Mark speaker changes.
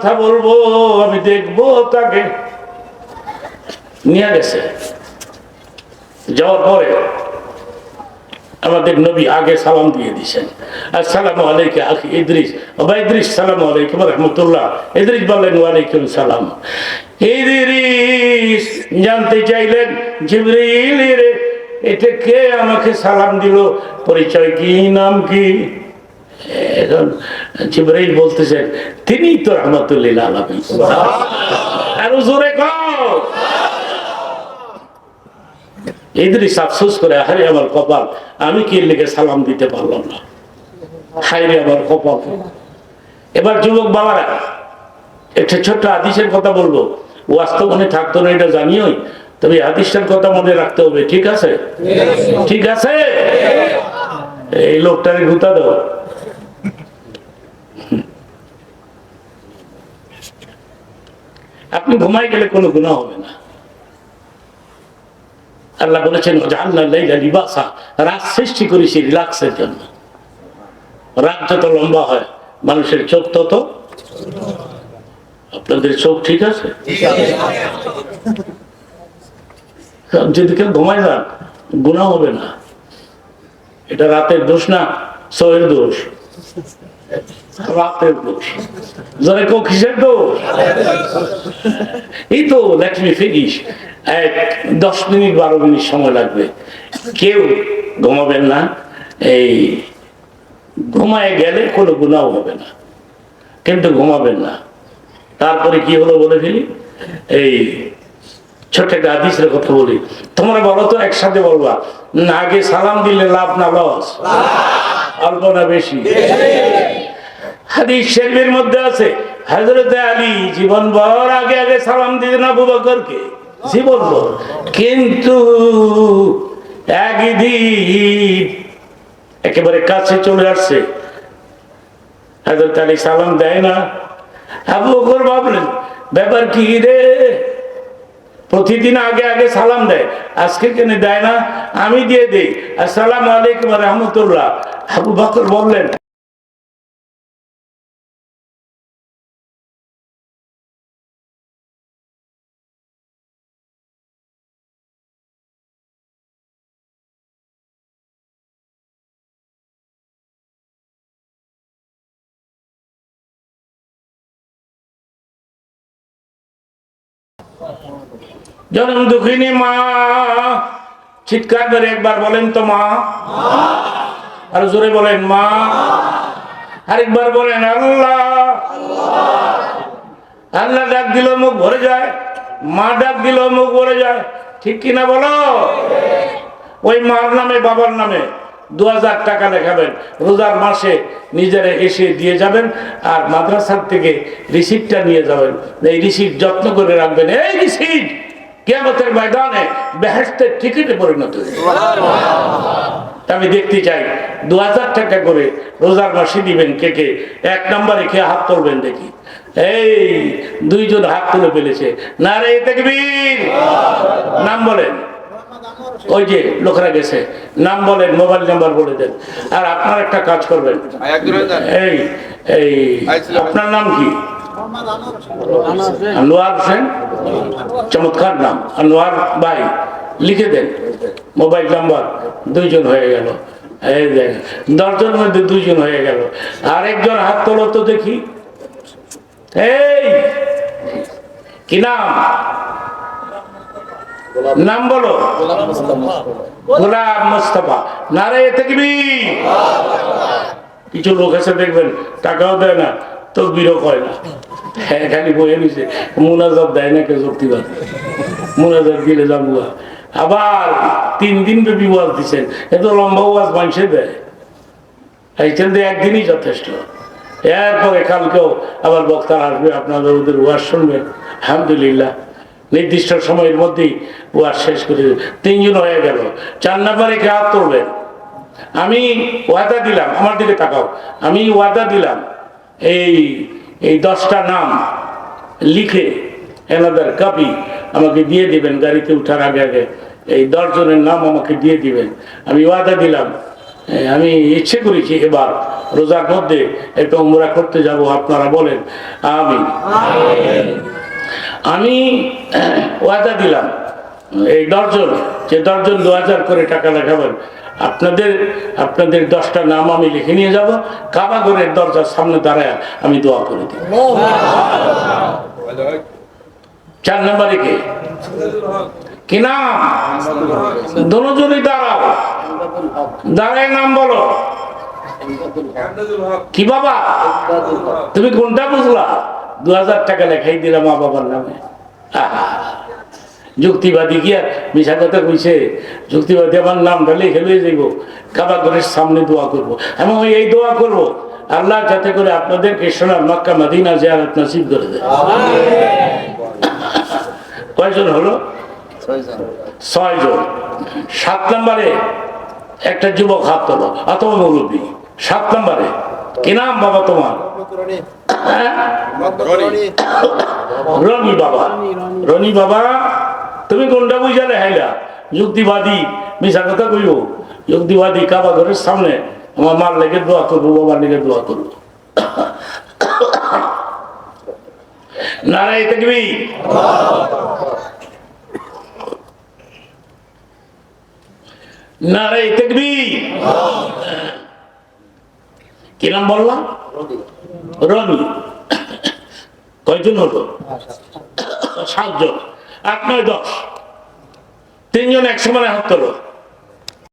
Speaker 1: কথা বলবো, আমি দেখবো তাকে। নিয়ে গেছে, যাওয়ার পরে আমাদের নবী আগে সালাম দিয়ে দিয়েছেন, আসসালামু আলাইকা আখি ইদ্রিস। ওয়া ইদ্রিস সালামু আলাইকুম ওয়া রাহমাতুল্লাহ। ইদ্রিস বললেন ওয়া আলাইকুম সালাম। ইদ্রিস জানতে চাইলেন, জিবরিল রে, এটা কে আমাকে সালাম দিল, পরিচয় কি, নাম কি? এখন জিবরাইল বলতেছেন, তিনি তো রাহমাতুল লিল আলামিন। আর জোরে কও। ইদ্রিস আফসোস করে, আরে আমার কপাল, আমি কি লেগে সালাম দিতে পারলাম না, হায় রে আমার কপাল। এবার যুবক বাবারা, একটা ছোট্ট হাদিসের কথা বলবো, ওয়াস্তব মনে থাকতো না এটা জানিওই, তবে হাদিসটার কথা মনে রাখতে হবে, ঠিক আছে? ঠিক আছে। এই লোকটারে গুতা দাও। আপনি ঘুমাই গেলে কোনো গুনাহ হবে না। আল্লাহ বলেছেন, রাত সৃষ্টি করেছি রিল্যাক্সের জন্য। রাত যত লম্বা হয় মানুষের চোখ তত। আপনাদের চোখ ঠিক আছে? যদি কেউ ঘুমায় যান, গুনাহ হবে না। এটা রাতের দোষ না, চোখের দোষ, রাতের দোষ। যারা কেউ কিসের দোষ? এই তো let me finish, 10 minute 12 minute সময় লাগবে। কেউ ঘুমাবেন না, এই ঘুমায় গেলে কোনো গুনাহ হবে না, কিন্তু ঘুমাবেন না। তারপরে কি হলো বলে ফেলি, এই ছোট একটা হাদিসের কথা বলি। তোমরা বলো তো, একসাথে বলবা, না আগে সালাম দিলে লাভ না লস? অল্প না বেশি? হাদিস শরীফের মধ্যে আছে, হযরত আলী জীবন ভর আগে আগে সালাম দিতেন আবু বকরকে, জীবন ভর। কিন্তু একদিন একেবারে কাছে চলে আসছে, হযরত আলী সালাম দেয় না। আবু বকর ভাবলেন, ব্যাপার কি রে, প্রতিদিন আগে আগে সালাম দেয়, আজকে কেন দেয় না, আমি দিয়ে দেই, আসসালামু আলাইকুম ওয়া রাহমাতুল্লাহ। আবু বকর বললেন, জনম দুঃখিনী মা, চিৎকার করে একবার বলেন তো মা, আর জোরে বলেন মা, আরেকবার বলেন আল্লাহ। আল্লাহ ডাক দিল মুখ ভরে যায়, মা ডাক দিল মুখ ভরে যায়, ঠিক কিনা বলো? ওই মার নামে বাবার নামে 2000 টাকা লেখাবেন, রোজার মাসে নিজেরা এসে দিয়ে যাবেন, আর মাদ্রাসার থেকে রিসিপ্টটা নিয়ে যাবেন। এই রিসিপ্ট যত্ন করে রাখবেন, এই রিসিপ্ট কিয়ামতের ময়দানে বেহেশতের টিকিটে পরিণত হবে। আমি দেখতে চাই 2000 টাকা করে রোজার মাসে দিবেন কে কে, 1 নম্বরে কে হাত তুলবেন দেখি। এই 2 জন হাত তুলে ফেলেছে, নারে তাকবীর। নাম বলেন, ওই যে লোকরা গেছে, নাম বলেন, মোবাইল নাম্বার বলে দেন। আর আপনার একটা কাজ করবেন, এই এই আপনার নাম কি? আনোয়ার হোসেন, চমৎকার নাম, আনোয়ার ভাই, লিখে দেন মোবাইল নাম্বার। 2 জন হয়ে গেল, এই দেখ 10 জনের মধ্যে 2 জন হয়ে গেল। আরেকজন হাত তোলো তো দেখি, এই কি নাম? নাম বলো। গোলাম মোস্তফা। নারে তাকবীর। কিছু লোক আছে দেখবেন, টাকাও দেয় না, তকবীরও করে না, খালি বয়ে নিছে, মুনাজাত দেয় না কেউ, যুক্তিবাদ মুনাজাত দিলে যাবো। আবার 3 দিন ব্যাপী ওয়াজ দিচ্ছেন, এত লম্বা ওয়াজ মানুষে দেয়, এইখান থেকে একদিনই যথেষ্ট। এরপরে কালকেও আবার বক্তারা আসবে, আপনারা ওদের ওয়াজ শুনবেন। আলহামদুলিল্লাহ, নির্দিষ্ট সময়ের মধ্যেই ওয়াজ শেষ করে 3 জন হয়ে গেল। 4 নম্বরে কে হাত তুলবেন? আমি ওয়াদা দিলাম, আমার দিকে তাকাও, আমি ওয়াদা দিলাম, এই 10টা নাম লিখে এনাদের কপি আমাকে দিয়ে দিবেন, গাড়িতে উঠার আগে আগে এই 10 জনের নাম আমাকে দিয়ে দিবেন। আমি ওয়াদা দিলাম, আমি ইচ্ছে করেছি এবার রোজার মধ্যে একটু উমরা করতে যাব, আপনারা বলেন আমিন। আমি ওয়াদা দিলাম এই 10 জন, যে 10 জন 2000 করে টাকা লেখাবেন, আপনাদের 10টা নাম আমি লিখে নিয়ে যাব, কাবা ঘরের দরজার সামনে দাঁড়ায় আমি দোয়া করে দিব। 4 নম্বরে কি নাম? দুজনই দাঁড়াও, দাঁড়ায় নাম বলো। কি বাবা তুমি কোনটা বুঝলা? 2000 টাকা লেখাই দিলাম মা বাবার নামে। যুক্তিবাদী কি আর মিশা কথা কইছে? যুক্তিবাদী আমার নামটা লিখে লয়ে যাইব, কাবা ঘরের সামনে দোয়া করবো, এবং এই দোয়া করবো আল্লাহ যাতে করে আপনাদেরকে সোনার মক্কা মদিনা জিয়ারত নসিব করে দেয়। কয়জন হলো? 6 জন। 7 নম্বরে একটা যুবক হাত তোলো অথবা মুরব্বী। 7 নম্বরে কি নাম বাবা তোমার? রনি বাবা। রনি বাবা তুমি কোনটা বুঝা লেখাইলা? যুক্তিবাদী মিশা কথা কইব? যুক্তিবাদী কাবা ঘরের সামনে আমার মার লেগে দোয়া করবো, বাবার লেগে দোয়া করবো। নারায়ে তাকবীর। নারায়ে তাকবীর। কি নাম বললাম? রনি। কয়জন হলো? 7 জন। 8, 9, 10। 3 জন এক সমানে হাত তোলো।